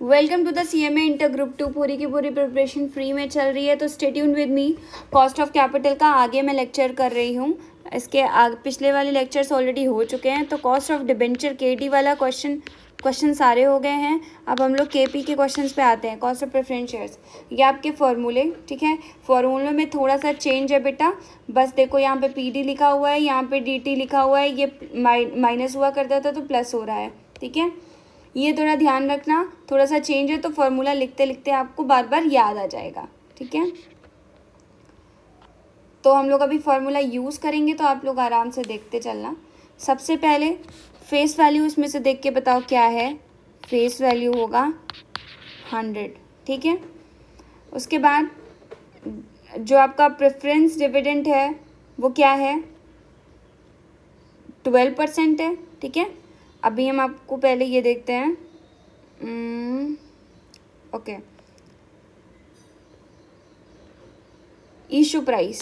Welcome to the CMA inter group 2। पूरी की पूरी प्रिपरेशन फ्री में चल रही है, तो stay tuned with me. Cost of capital का आगे मैं लेक्चर कर रही हूँ। इसके पिछले वाले लेक्चर्स ऑलरेडी हो चुके हैं। तो कॉस्ट ऑफ डिबेंचर KD वाला क्वेश्चन सारे हो गए हैं। अब हम लोग KP के क्वेश्चंस पे आते हैं। कॉस्ट ऑफ प्रेफरेंस शेयर्स, ये आपके फॉर्मूले, ठीक है। फॉर्मूले में थोड़ा सा चेंज है बेटा। बस देखो यहाँ पे PD लिखा हुआ है, यहाँ पे DT लिखा हुआ है। ये माइनस हुआ करता था तो प्लस हो रहा है, ठीक है। ये थोड़ा ध्यान रखना, थोड़ा सा चेंज है तो फॉर्मूला लिखते लिखते आपको बार बार याद आ जाएगा, ठीक है। तो हम लोग अभी फॉर्मूला यूज़ करेंगे, तो आप लोग आराम से देखते चलना। सबसे पहले फेस वैल्यू इसमें से देख के बताओ क्या है। फेस वैल्यू होगा 100, ठीक है। उसके बाद जो आपका प्रेफरेंस डिविडेंड है वो क्या है, 12% है, ठीक है। अभी हम आपको पहले ये देखते हैं। ओके, इशू प्राइस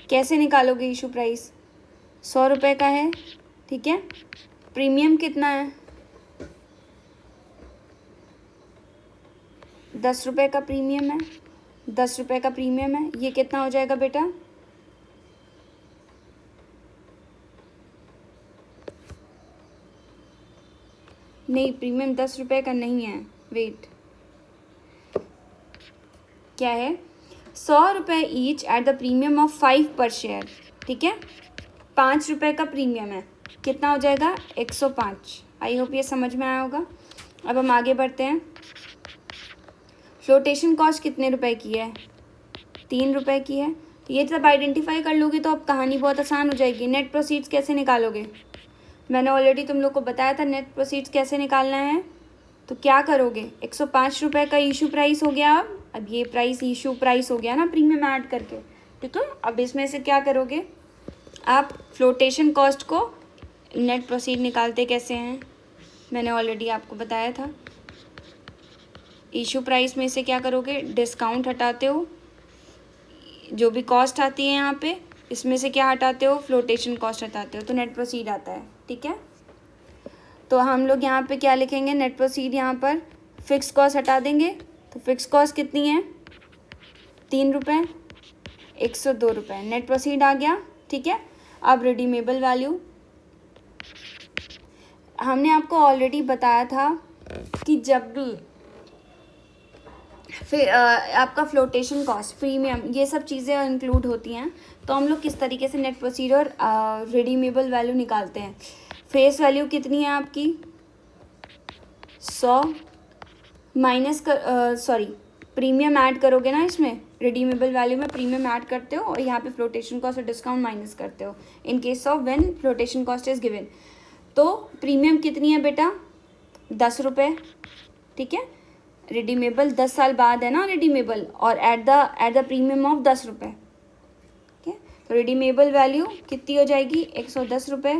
कैसे निकालोगे। इशू प्राइस 100 रुपये का है, ठीक है। प्रीमियम कितना है, 10 रुपये का प्रीमियम है। 10 रुपये का प्रीमियम है, ये कितना हो जाएगा बेटा, नहीं प्रीमियम 10 रुपये का नहीं है, वेट, क्या है, 100 रुपये each at the premium of 5 पर शेयर, ठीक है। 5 रुपये का प्रीमियम है, कितना हो जाएगा 105। आई होप ये समझ में आया होगा। अब हम आगे बढ़ते हैं। फ्लोटेशन कॉस्ट कितने रुपए की है, 3 रुपये की है। ये सब आइडेंटिफाई कर लोगे तो अब कहानी बहुत आसान हो जाएगी। नेट प्रोसीड्स कैसे निकालोगे, मैंने ऑलरेडी तुम लोग को बताया था नेट प्रोसीड्स कैसे निकालना है। तो क्या करोगे, 105 रुपये का इशू प्राइस हो गया। अब ये प्राइस इशू प्राइस हो गया ना प्रीमियम ऐड करके, ठीक है। अब इसमें से क्या करोगे आप, फ्लोटेशन कॉस्ट को नेट प्रोसीड निकालते कैसे हैं, मैंने ऑलरेडी आपको बताया था। इशू प्राइस में से क्या करोगे, डिस्काउंट हटाते हो, जो भी कॉस्ट आती है यहाँ पे इसमें से क्या हटाते हो, फ्लोटेशन कॉस्ट हटाते हो, तो नेट प्रोसीड आता है, ठीक है। तो हम लोग यहाँ पे क्या लिखेंगे, नेट प्रोसीड, यहाँ पर फिक्स कॉस्ट हटा देंगे। तो फिक्स कॉस्ट कितनी है, 3 रुपये, 102 रुपये, नेट प्रोसीड आ गया, ठीक है। अब रिडीमेबल वैल्यू, हमने आपको ऑलरेडी बताया था कि जब भी फिर आपका फ्लोटेशन कॉस्ट, प्रीमियम, ये सब चीज़ें इंक्लूड होती हैं, तो हम लोग किस तरीके से नेट प्रोसीड और रिडीमेबल वैल्यू निकालते हैं। फेस वैल्यू कितनी है आपकी, 100 माइनस कर सॉरी प्रीमियम ऐड करोगे ना, इसमें रिडीमेबल वैल्यू में प्रीमियम ऐड करते हो और यहाँ पे फ्लोटेशन कॉस्ट और डिस्काउंट माइनस करते हो in case of when flotation cost is given. तो प्रीमियम कितनी है बेटा, 10 रुपये, ठीक है। रिडीमेबल 10 साल बाद है ना रिडीमेबल, और एट द प्रीमियम ऑफ 10 रुपये, ठीक है। तो रिडीमेबल वैल्यू कितनी हो जाएगी, 110 रुपये।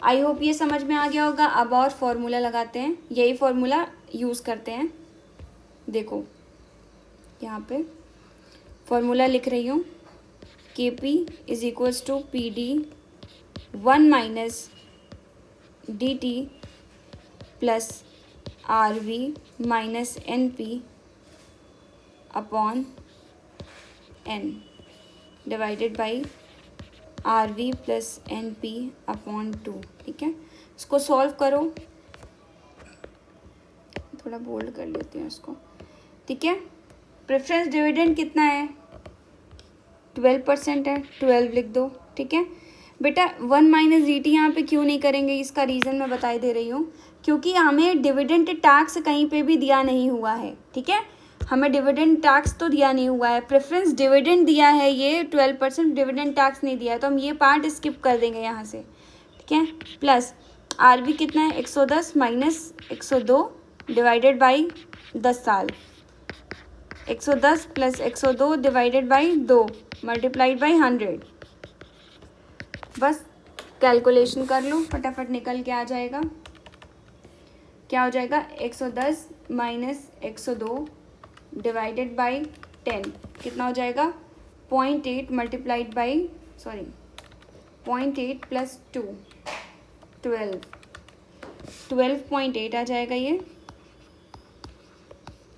आई होप ये समझ में आ गया होगा। अब और फॉर्मूला लगाते हैं, यही फॉर्मूला यूज़ करते हैं। देखो यहाँ पे फॉर्मूला लिख रही हूँ, KP is equals to PD 1 minus DT plus RV minus NP upon N divided by RV plus NP upon 2, ठीक है। इसको सॉल्व करो, थोड़ा बोल्ड कर लेती हूँ इसको, ठीक है। प्रेफरेंस डिविडेंड कितना है, 12% है, 12 लिख दो, ठीक है बेटा। 1 माइनस DT यहाँ पे क्यों नहीं करेंगे, इसका रीज़न मैं बताई दे रही हूँ, क्योंकि हमें डिविडेंड टैक्स कहीं पे भी दिया नहीं हुआ है, ठीक है। हमें डिविडेंड टैक्स तो दिया नहीं हुआ है, प्रेफरेंस डिविडेंड दिया है, ये 12%, डिविडेंड टैक्स नहीं दिया है, तो हम ये पार्ट स्किप कर देंगे यहाँ से, ठीक है। प्लस RV कितना है, 110 माइनस 102 डिवाइडेड बाई 10 साल, 110 plus 102 divided by 2 multiplied by 100। बस कैलकुलेशन कर लो, फटाफट निकल के आ जाएगा। क्या हो जाएगा, 110 माइनस 102 डिवाइडेड बाई 10 कितना हो जाएगा, 0.8 मल्टीप्लाइड बाई 0.8 प्लस 2 12 12.8 आ जाएगा ये,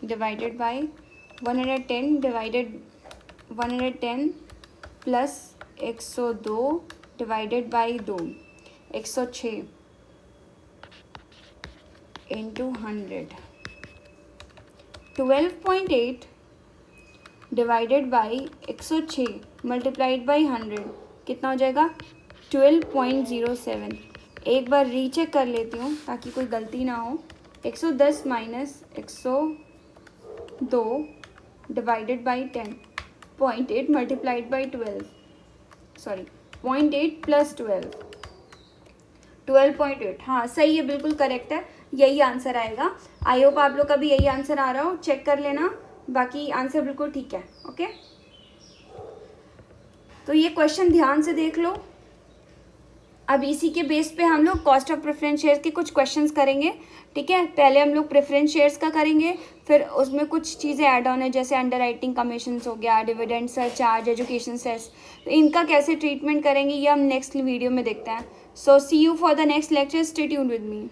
divided by 110 divided 110 plus 102 divided by 2, 106 into 100। 12.8 divided by 106 multiplied by 100 कितना हो जाएगा? 12.07। एक बार रीचेक कर लेती हूँ ताकि कोई गलती ना हो। 110 minus 102 divided by 10, 0.8 multiplied by 12, sorry 0.8 plus 12, 12.8। हाँ सही है, बिल्कुल करेक्ट है, यही आंसर आएगा। आई होप आप लोग का भी यही आंसर आ रहा हो, चेक कर लेना, बाकी आंसर बिल्कुल ठीक है। ओके, तो ये क्वेश्चन ध्यान से देख लो। अब इसी के बेस पे हम लोग कॉस्ट ऑफ प्रेफरेंस शेयर्स के कुछ क्वेश्चंस करेंगे, ठीक है। पहले हम लोग प्रेफरेंस शेयर्स का करेंगे, फिर उसमें कुछ चीज़ें ऐड ऑन है, जैसे अंडर राइटिंग कमीशंस हो गया, डिविडेंड सरचार्ज, एजुकेशन सेस, तो इनका कैसे ट्रीटमेंट करेंगे ये हम नेक्स्ट वीडियो में देखते हैं। So see you for the next lecture, stay tuned with me.